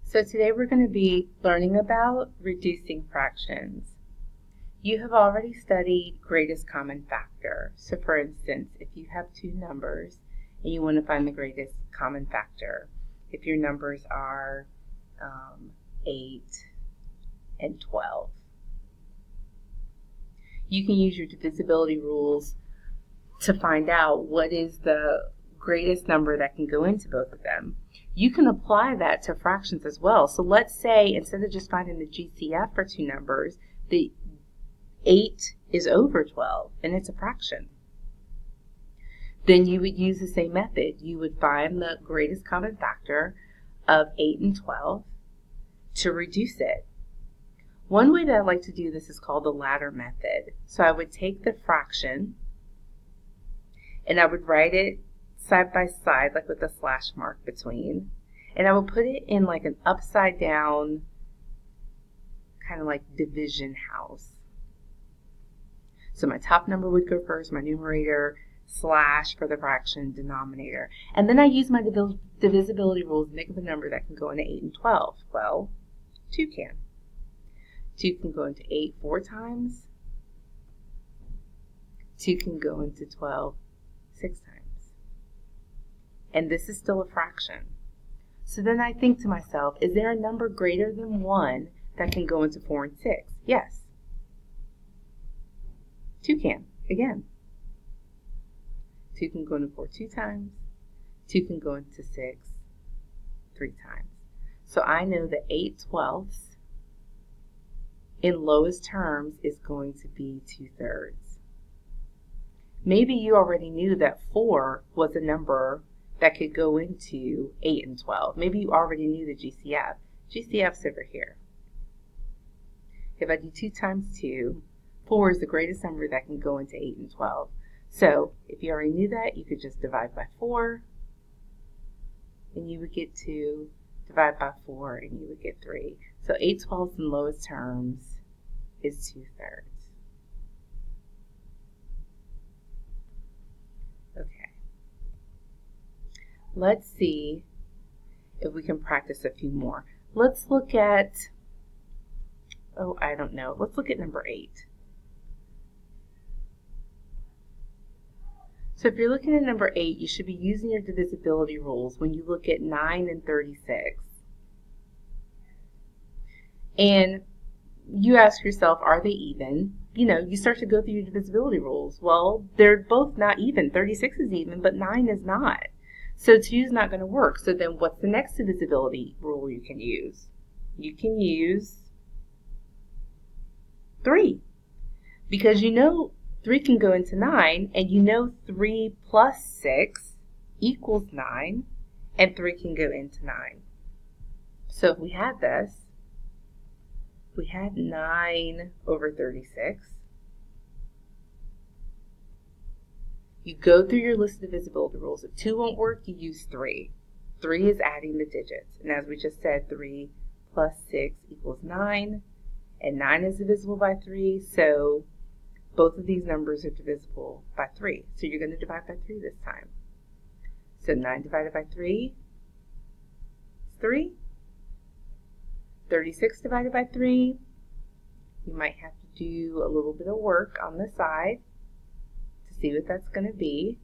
So today we're going to be learning about reducing fractions. You have already studied greatest common factor. So for instance, if you have two numbers and you want to find the greatest common factor, if your numbers are 8 and 12, you can use your divisibility rules to find out what is the greatest number that can go into both of them. You can apply that to fractions as well. So let's say instead of just finding the GCF for two numbers, the 8 is over 12 and it's a fraction. Then you would use the same method. You would find the greatest common factor of 8 and 12 to reduce it. One way that I like to do this is called the ladder method. So I would take the fraction and I would write it side by side, like with a slash mark between, and I will put it in like an upside down kind of like division house. So my top number would go first, my numerator, slash for the fraction, denominator, and then I use my divisibility rules to make up a number that can go into 8 and 12. Well, 2 can. 2 can go into 8 4 times. 2 can go into 12 6 times. And this is still a fraction. So then I think to myself, is there a number greater than 1 that can go into 4 and 6? Yes. 2 can, again. 2 can go into 4 2 times. 2 can go into 6 3 times. So I know that 8 twelfths in lowest terms is going to be 2/3. Maybe you already knew that 4 was a number that could go into 8 and 12. Maybe you already knew the GCF. GCF's over here. If I do 2 times 2, 4 is the greatest number that can go into 8 and 12. So if you already knew that, you could just divide by 4, and you would get 2. Divide by 4, and you would get 3. So 8 twelfths in lowest terms is 2/3. Okay. Let's see if we can practice a few more. Let's look at, let's look at number 8. So if you're looking at number 8, you should be using your divisibility rules when you look at 9 and 36. And you ask yourself, are they even? You start to go through your divisibility rules. Well, they're both not even. 36 is even, but 9 is not. So 2 is not going to work. So then what's the next divisibility rule you can use? You can use 3. Because 3 can go into 9, and 3 plus 6 equals 9, and 3 can go into 9. So if we had this, we had 9 over 36. You go through your list of divisibility rules. If 2 won't work, you use 3. 3 is adding the digits. And as we just said, 3 plus 6 equals 9. And 9 is divisible by 3, so both of these numbers are divisible by 3. So you're going to divide by 3 this time. So 9 divided by 3 is 3. 36 divided by 3, you might have to do a little bit of work on the side to see what that's going to be.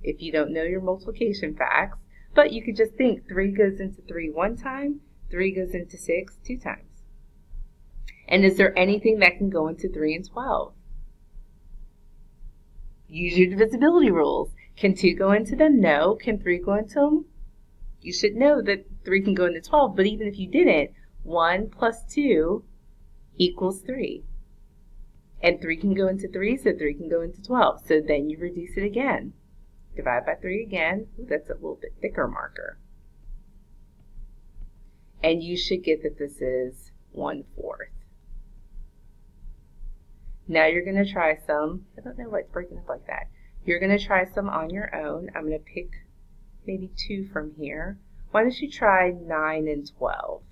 If you don't know your multiplication facts, but you could just think 3 goes into 3 one time, 3 goes into 6 2 times. And is there anything that can go into 3 and 12? Use your divisibility rules. Can 2 go into them? No. Can 3 go into them? You should know that 3 can go into 12, but even if you didn't, 1 plus 2 equals 3. And 3 can go into 3, so 3 can go into 12. So then you reduce it again. Divide by 3 again. Ooh, that's a little bit thicker marker. And you should get that this is 1/4. Now you're going to try some. I don't know why it's breaking up like that. You're going to try some on your own. I'm going to pick maybe 2 from here. Why don't you try 9 and 12?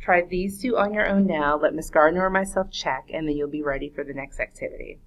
Try these 2 on your own now. Let Miss Gardner or myself check, and then you'll be ready for the next activity.